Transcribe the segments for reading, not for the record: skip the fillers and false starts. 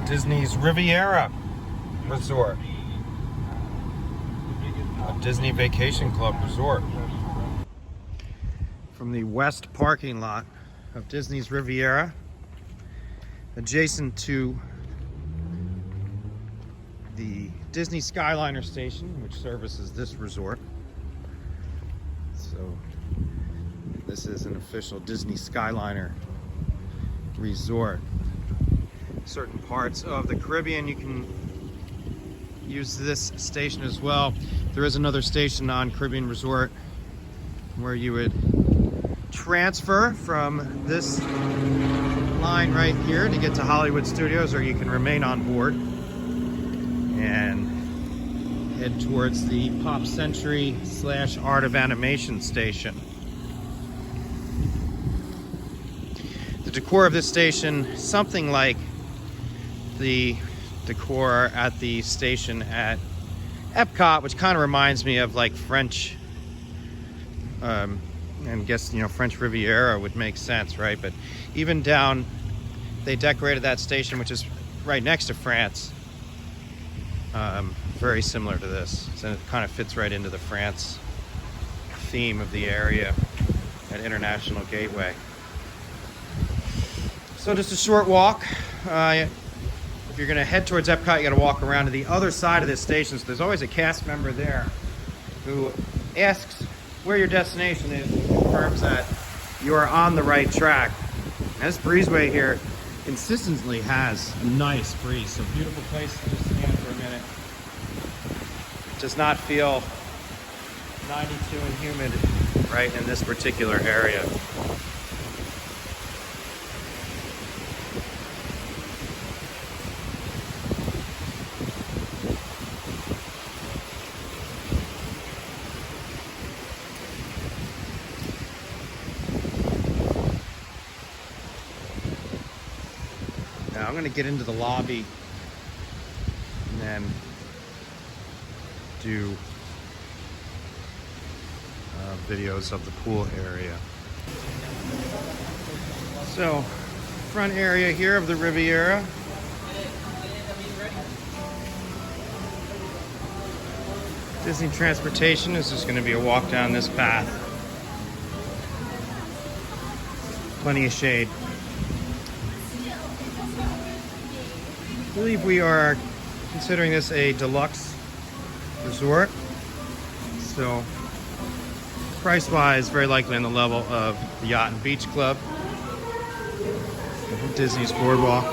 Disney's Riviera Resort, a Disney Vacation Club resort. From the west parking lot of Disney's Riviera, adjacent to the Disney Skyliner station, which services this resort. So this is an official Disney Skyliner resort. Certain parts of the Caribbean you can use this station as well. There is another station on Caribbean Resort where you would transfer from this line right here to get to Hollywood Studios, or you can remain on board and head towards the Pop Century / Art of Animation station. The decor of this station, something like the decor at the station at Epcot, which kind of reminds me of like French, and guess, you know, French Riviera would make sense, right? But even down, they decorated that station, which is right next to France, very similar to this. So it kind of fits right into the France theme of the area at International Gateway. So just a short walk. If you're gonna head towards Epcot, you gotta walk around to the other side of this station. So there's always a cast member there who asks where your destination is and confirms that you are on the right track. And this breezeway here consistently has a nice breeze. So beautiful place to just stand for a minute. It does not feel 92 and humid right in this particular area. Now I'm going to get into the lobby and then do videos of the pool area. So, front area here of the Riviera. Disney Transportation is just going to be a walk down this path. Plenty of shade. I believe we are considering this a deluxe resort, so price-wise, very likely on the level of the Yacht and Beach Club, Disney's Boardwalk.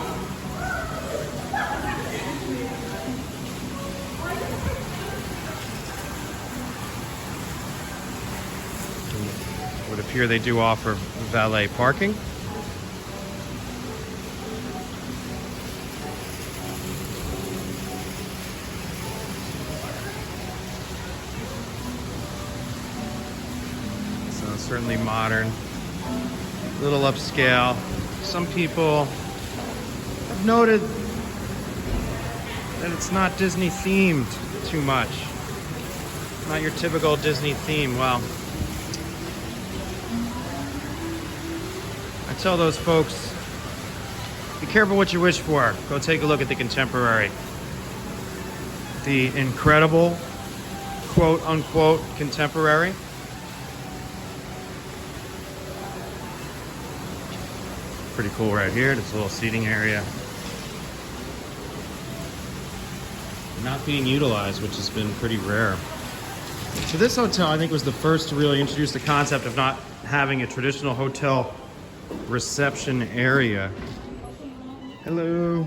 It would appear they do offer valet parking. Certainly modern, a little upscale. Some people have noted that it's not Disney themed too much. Not your typical Disney theme. Well, I tell those folks, be careful what you wish for. Go take a look at the contemporary. The incredible, quote unquote, contemporary. Pretty cool right here. This little seating area. Not being utilized, which has been pretty rare. So this hotel, I think, was the first to really introduce the concept of not having a traditional hotel reception area. Hello.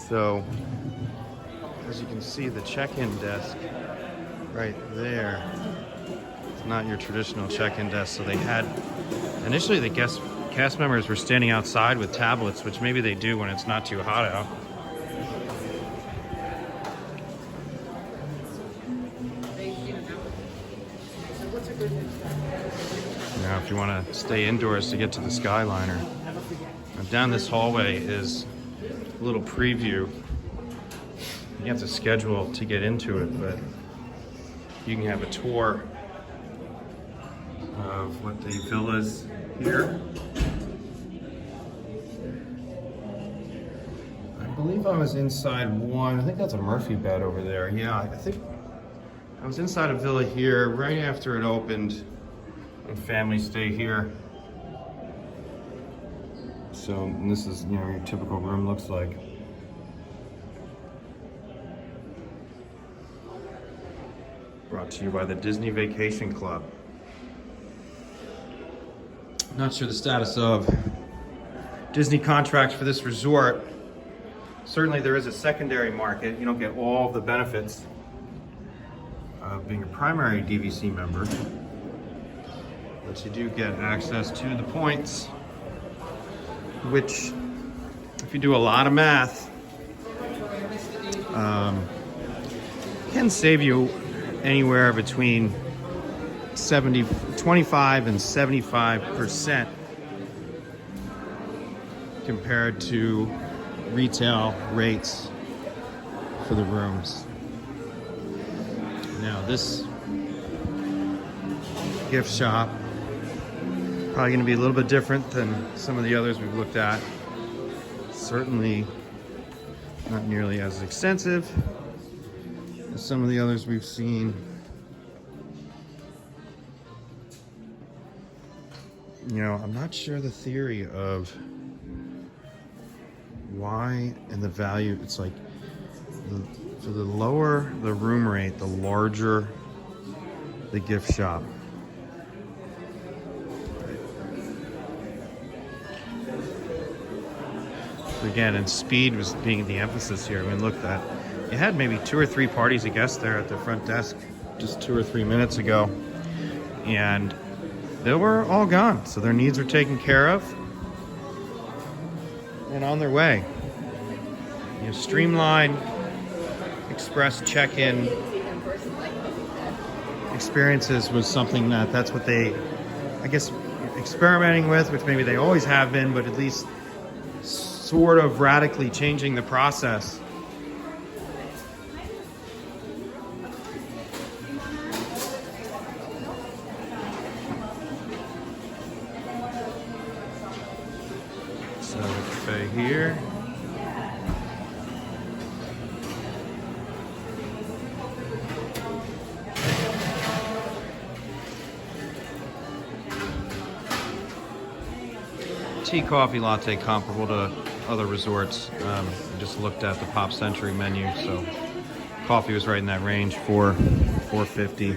So, as you can see, the check-in desk right there. It's not your traditional check-in desk. So they had, initially the cast members were standing outside with tablets, which maybe they do when it's not too hot out. Now, if you want to stay indoors to get to the Skyliner, down this hallway is a little preview. You have to schedule to get into it, but you can have a tour of what the villas here. believe I was inside one. I think that's a Murphy bed over there. Yeah, I think I was inside a villa here right after it opened, and families stay here. So and this is, you know, your typical room looks like. Brought to you by the Disney Vacation Club. Not sure the status of Disney contracts for this resort. Certainly there is a secondary market. You don't get all the benefits of being a primary DVC member, but you do get access to the points, which, if you do a lot of math, can save you anywhere between 25 and 75% compared to retail rates for the rooms. Now this gift shop probably going to be a little bit different than some of the others we've looked at. Certainly not nearly as extensive as some of the others we've seen. You know, I'm not sure the theory of why and the value. It's like for the lower the room rate, the larger the gift shop. Again, and speed was being the emphasis here. I mean, look, that you had maybe 2 or 3 parties of guests there at the front desk just 2 or 3 minutes ago, and they were all gone. So their needs are taken care of and on their way. You know, streamlined express check-in experiences was something that's what they, I guess, experimenting with, which maybe they always have been, but at least sort of radically changing the process. So cafe here. Tea, coffee, latte comparable to other resorts. I just looked at the Pop Century menu, so coffee was right in that range, $4.50.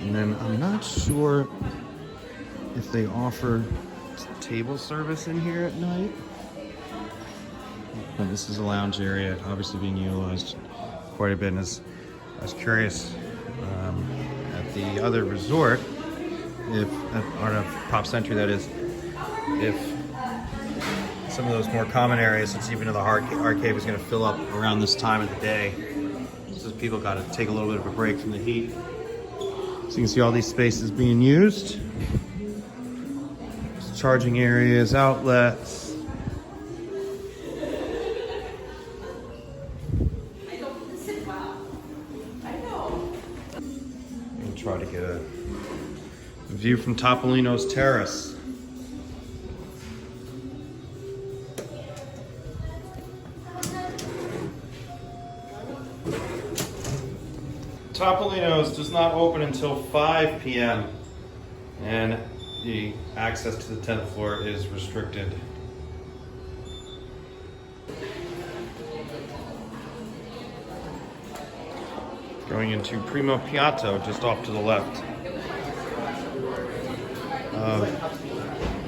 And then I'm not sure if they offer table service in here at night. But this is a lounge area, obviously being utilized quite a bit. And I was curious at the other resort, if at Pop Century that is, if some of those more common areas, since even though the arcade was going to fill up around this time of the day, so people got to take a little bit of a break from the heat. So you can see all these spaces being used. There's charging areas, outlets. We'll try to get a view from Topolino's terrace. Topolino's does not open until 5 p.m. and the access to the 10th floor is restricted. Going into Primo Piatto, just off to the left of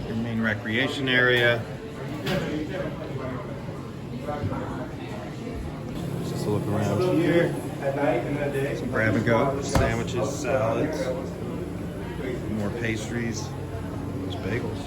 your main recreation area. Just a look around here. Some grab and go, sandwiches, salads, more pastries, those bagels.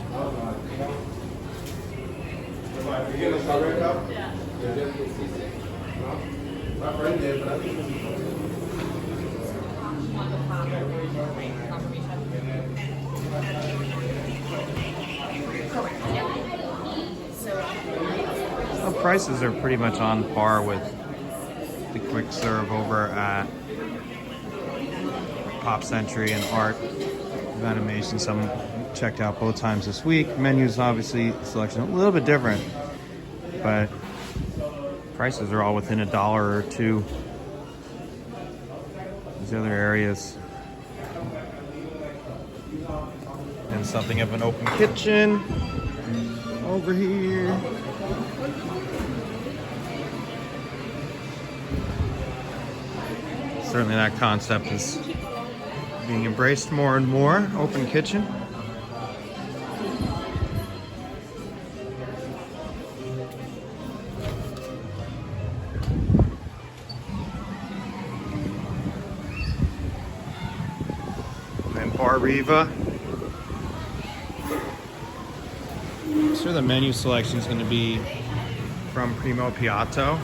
The prices are pretty much on par with the quick serve over at Pop Century and Art of Animation. Some checked out both times this week. Menus, obviously, selection a little bit different, but prices are all within $1 or $2. These other areas. And something of an open kitchen over here. Certainly that concept is being embraced more and more. Open kitchen. And then Bar Riva. I'm sure the menu selection is going to be from Primo Piatto.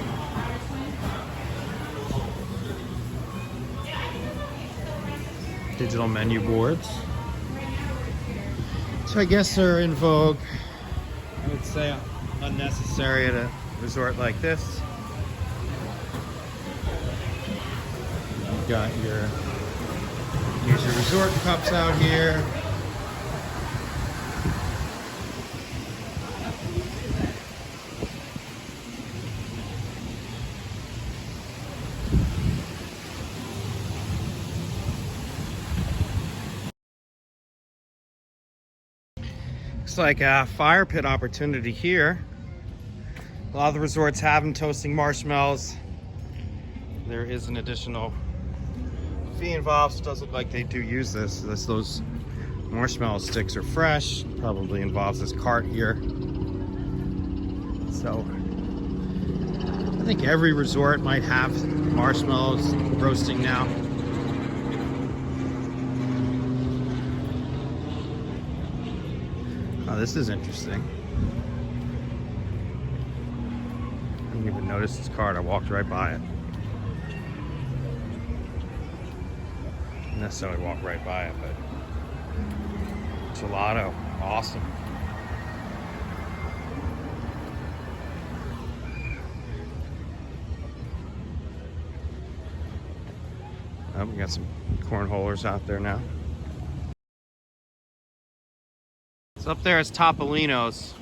Digital menu boards, so I guess are in vogue. I would say unnecessary at a resort like this. You've got your resort cups out here. Looks like a fire pit opportunity here. A lot of the resorts have them toasting marshmallows. There is an additional fee involved, so it does look like they do use this. Those marshmallow sticks are fresh. Probably involves this cart here. So I think every resort might have marshmallows roasting now. Oh, this is interesting. I didn't even notice this cart. I walked right by it. Didn't necessarily walk right by it, but gelato, awesome. Oh, we got some cornholers out there now. So up there is Topolino's.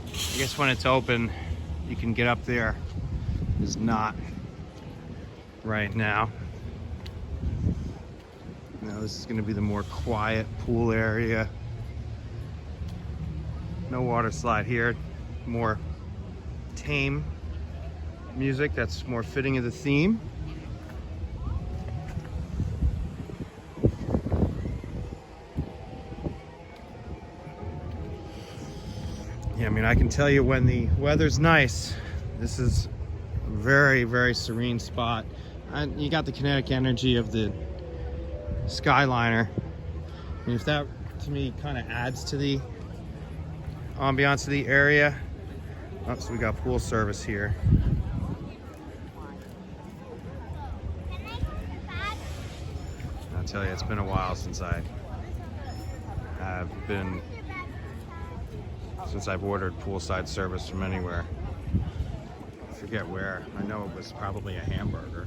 I guess when it's open, you can get up there. It's not right now. Now this is going to be the more quiet pool area. No water slide here. More tame music that's more fitting of the theme. Yeah, I mean, I can tell you when the weather's nice, this is a very, very serene spot. And you got the kinetic energy of the Skyliner. I mean, if that, to me, kind of adds to the ambiance of the area. Oh, so we got pool service here. I'll tell you, it's been a while since I've ordered poolside service from anywhere. I forget where. I know it was probably a hamburger.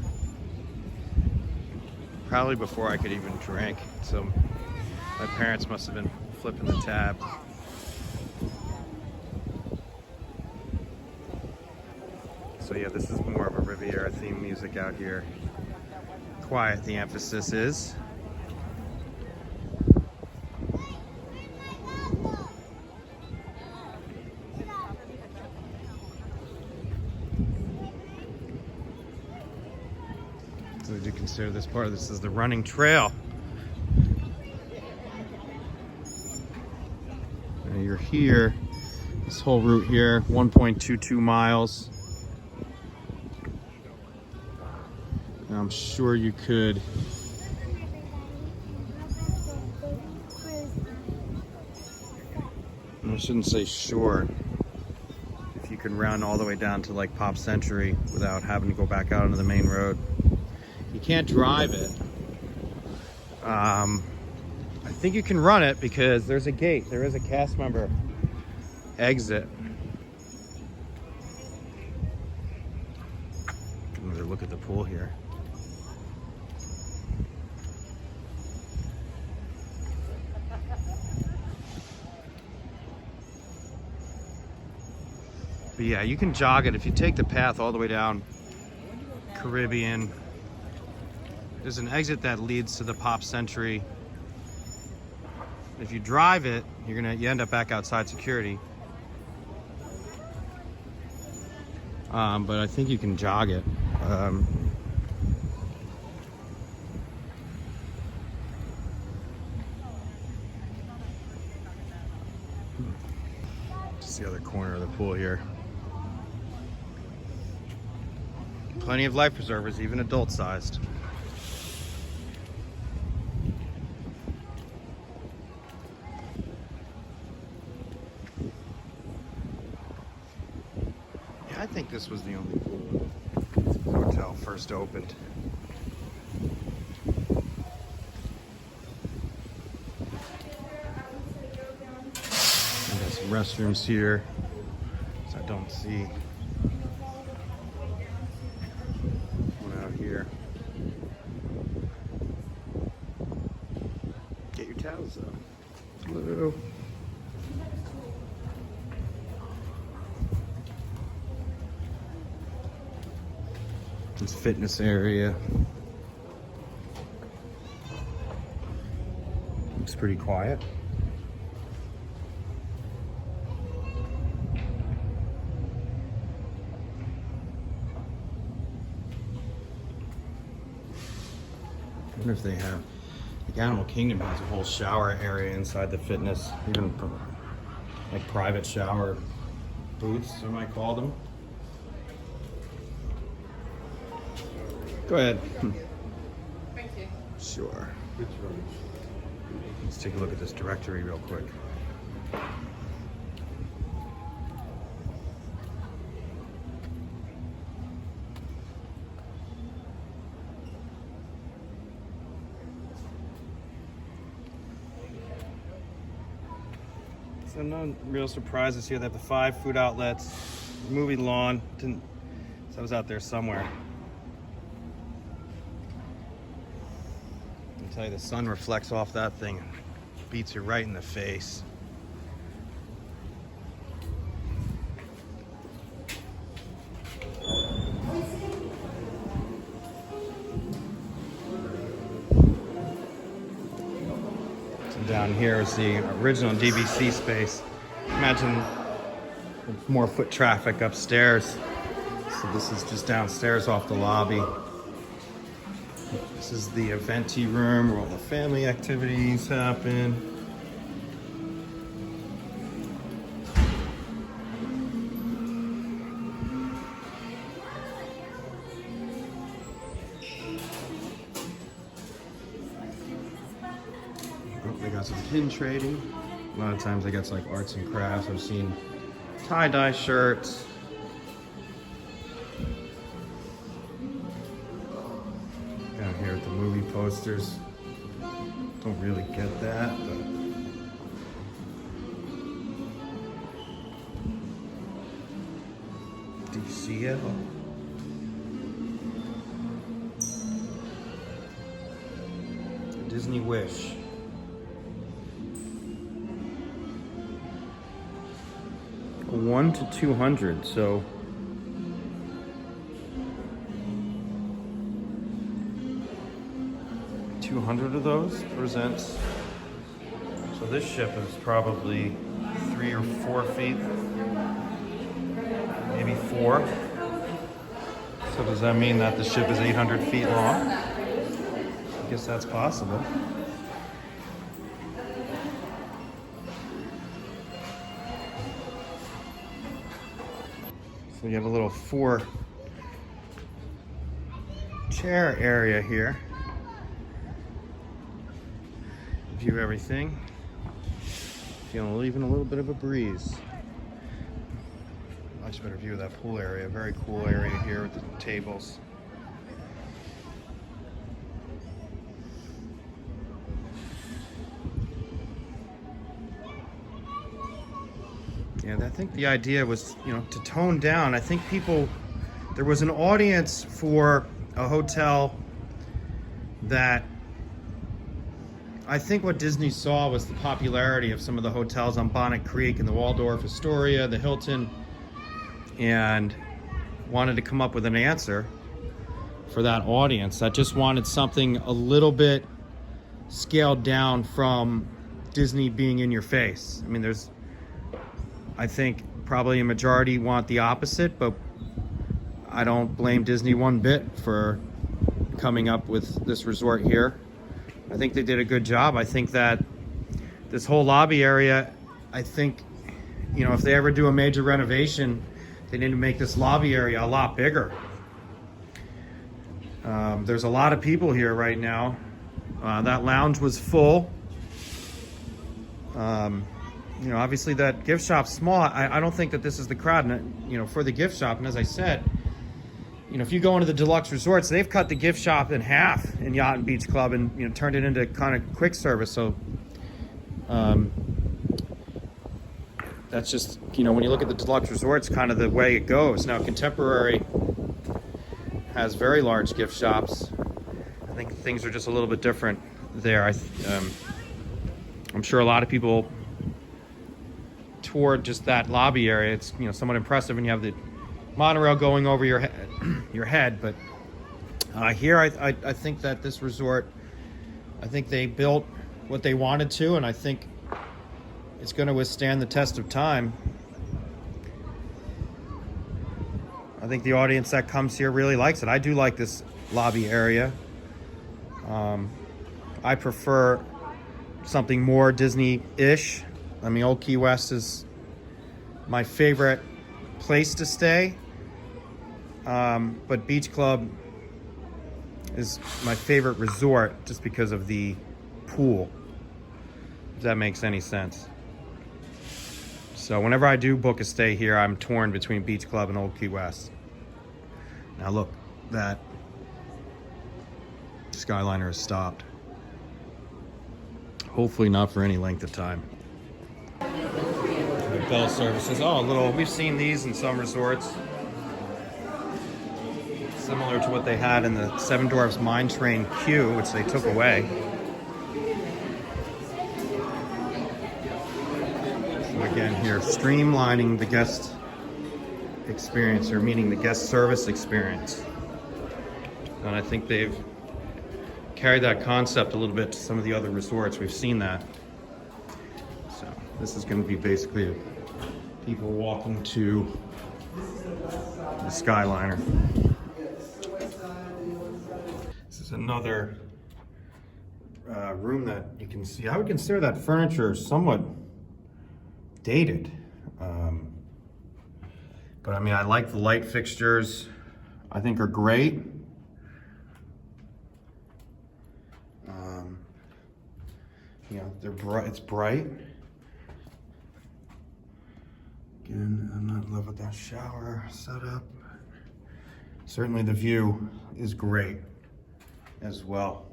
Probably before I could even drink. So my parents must have been flipping the tab. So yeah, this is more of a Riviera theme music out here. Quiet, the emphasis is. So would you consider this part of this is the running trail? And you're here, this whole route here, 1.22 miles. And I'm sure you could I shouldn't say sure. If you can run all the way down to like Pop Century without having to go back out onto the main road. You can't drive it. I think you can run it because there's a gate. There is a cast member exit. Another look at the pool here. But yeah, you can jog it if you take the path all the way down Caribbean. There's an exit that leads to the Pop Century. If you drive it, you end up back outside security. But I think you can jog it. Just the other corner of the pool here. Plenty of life preservers, even adult-sized. I think this was the only pool when the hotel first opened. And got some restrooms here, so I don't see one out here. Get your towels up. Hello. This fitness area looks pretty quiet. I wonder if they have, like Animal Kingdom has a whole shower area inside the fitness, even like private shower booths, I might call them. Go ahead. Thank you. Sure. Let's take a look at this directory real quick. So no real surprises here. They have the 5 food outlets, movie lawn. So I was out there somewhere. I tell you, the sun reflects off that thing and beats you right in the face. So down here is the original DVC space. Imagine more foot traffic upstairs. So this is just downstairs off the lobby. This is the event-y room where all the family activities happen. Oh, they got some pin trading. A lot of times they got like arts and crafts. I've seen tie-dye shirts. Down here at the movie posters. Don't really get that, but do you see it? Disney Wish. A 1 to 200, so 200 of those presents. So this ship is probably 3 or 4 feet, maybe 4. So does that mean that the ship is 800 feet long? I guess that's possible. So you have a little 4 chair area here. View everything. Feeling even a little bit of a breeze. Much better view of that pool area. Very cool area here with the tables. Yeah, I think the idea was, to tone down. I think there was an audience for a hotel that I think what Disney saw was the popularity of some of the hotels on Bonnet Creek and the Waldorf Astoria, the Hilton and wanted to come up with an answer for that audience that just wanted something a little bit scaled down from Disney being in your face. I mean, I think probably a majority want the opposite, but I don't blame Disney one bit for coming up with this resort here. I think they did a good job. I think that this whole lobby area, I think, you know, if they ever do a major renovation, they need to make this lobby area a lot bigger. There's a lot of people here right now. That lounge was full. You know, obviously that gift shop's small. I don't think that this is the crowd, you know, for the gift shop. And as I said, you know, if you go into the deluxe resorts, they've cut the gift shop in half in Yacht and Beach Club and, you know, turned it into kind of quick service. So that's just, you know, when you look at the deluxe resorts, kind of the way it goes. Now, Contemporary has very large gift shops. I think things are just a little bit different there. I'm sure a lot of people toured just that lobby area. It's, you know, somewhat impressive when you have the monorail going over your head. But here, I think that this resort, I think they built what they wanted to, and I think it's going to withstand the test of time. I think the audience that comes here really likes it. I do like this lobby area. I prefer something more Disney-ish. I mean, Old Key West is my favorite place to stay. But Beach Club is my favorite resort just because of the pool, if that makes any sense. So whenever I do book a stay here, I'm torn between Beach Club and Old Key West. Now look, that Skyliner has stopped. Hopefully not for any length of time. The bell services, we've seen these in some resorts. Similar to what they had in the Seven Dwarfs Mine Train queue, which they took away. So again here, streamlining the guest experience, or meaning the guest service experience. And I think they've carried that concept a little bit to some of the other resorts. We've seen that. So this is going to be basically people walking to the Skyliner. This is another room that you can see. I would consider that furniture somewhat dated. But I mean, I like the light fixtures. I think are great. You know, they're bright. It's bright. Again, I'm not in love with that shower setup. Certainly, the view is great as well.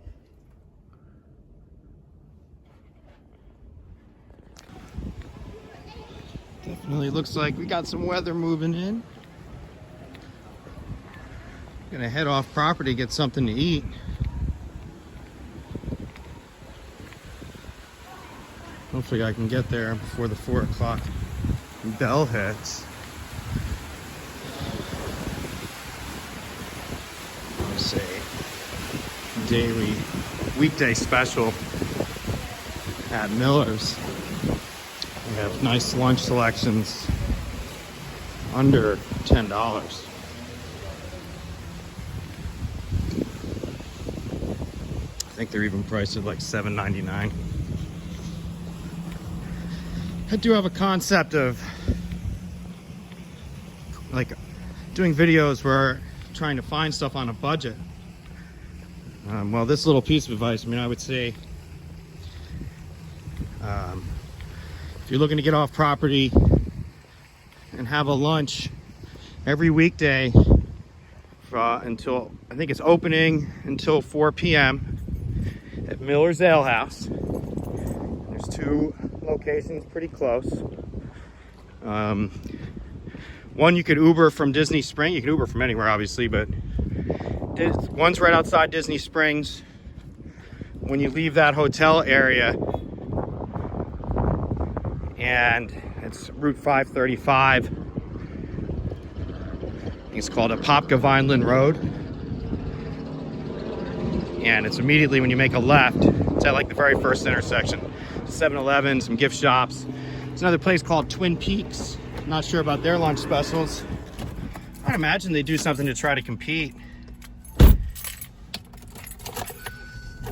Definitely looks like we got some weather moving in. Gonna head off property, get something to eat. Hopefully I can get there before the 4 o'clock bell hits. Let's say daily weekday special at Miller's. We have nice lunch selections under $10. I think they're even priced at like $7.99. I do have a concept of like doing videos where trying to find stuff on a budget. Well, this little piece of advice, I mean, I would say if you're looking to get off property and have a lunch every weekday until, I think it's opening until 4 p.m. at Miller's Ale House. There's 2 locations pretty close. One you could Uber from Disney Springs. You can Uber from anywhere, obviously, but one's right outside Disney Springs. When you leave that hotel area, and it's Route 535, It's called Apopka Vineland Road. And it's immediately when you make a left. It's at like the very first intersection. 7-Eleven, some gift shops. There's another place called Twin Peaks. I'm not sure about their lunch specials. I'd imagine they do something to try to compete.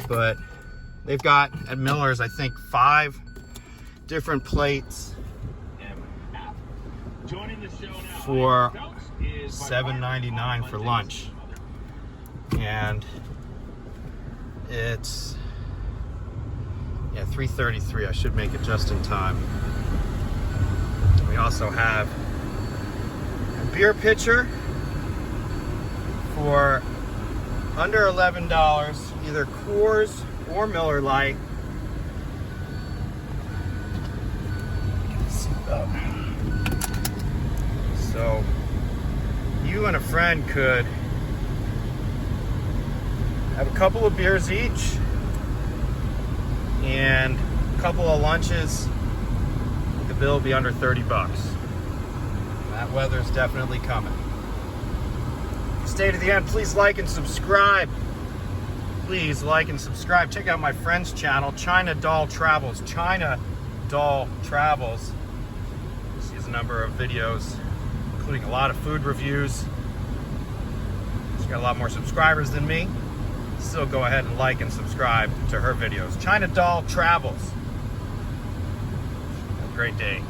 But they've got at Miller's, I think, 5 different plates for $7.99 for lunch. And it's, yeah, $3.33. I should make it just in time. We also have a beer pitcher for under $11, either Coors or Miller Lite. So you and a friend could have a couple of beers each and a couple of lunches. The bill will be under 30 bucks. That weather's definitely coming. Stay to the end. Please like and subscribe. Please like and subscribe. Check out my friend's channel, China Doll Travels. China Doll Travels. She has a number of videos, including a lot of food reviews. She's got a lot more subscribers than me. Still go ahead and like and subscribe to her videos. China Doll Travels. Have a great day.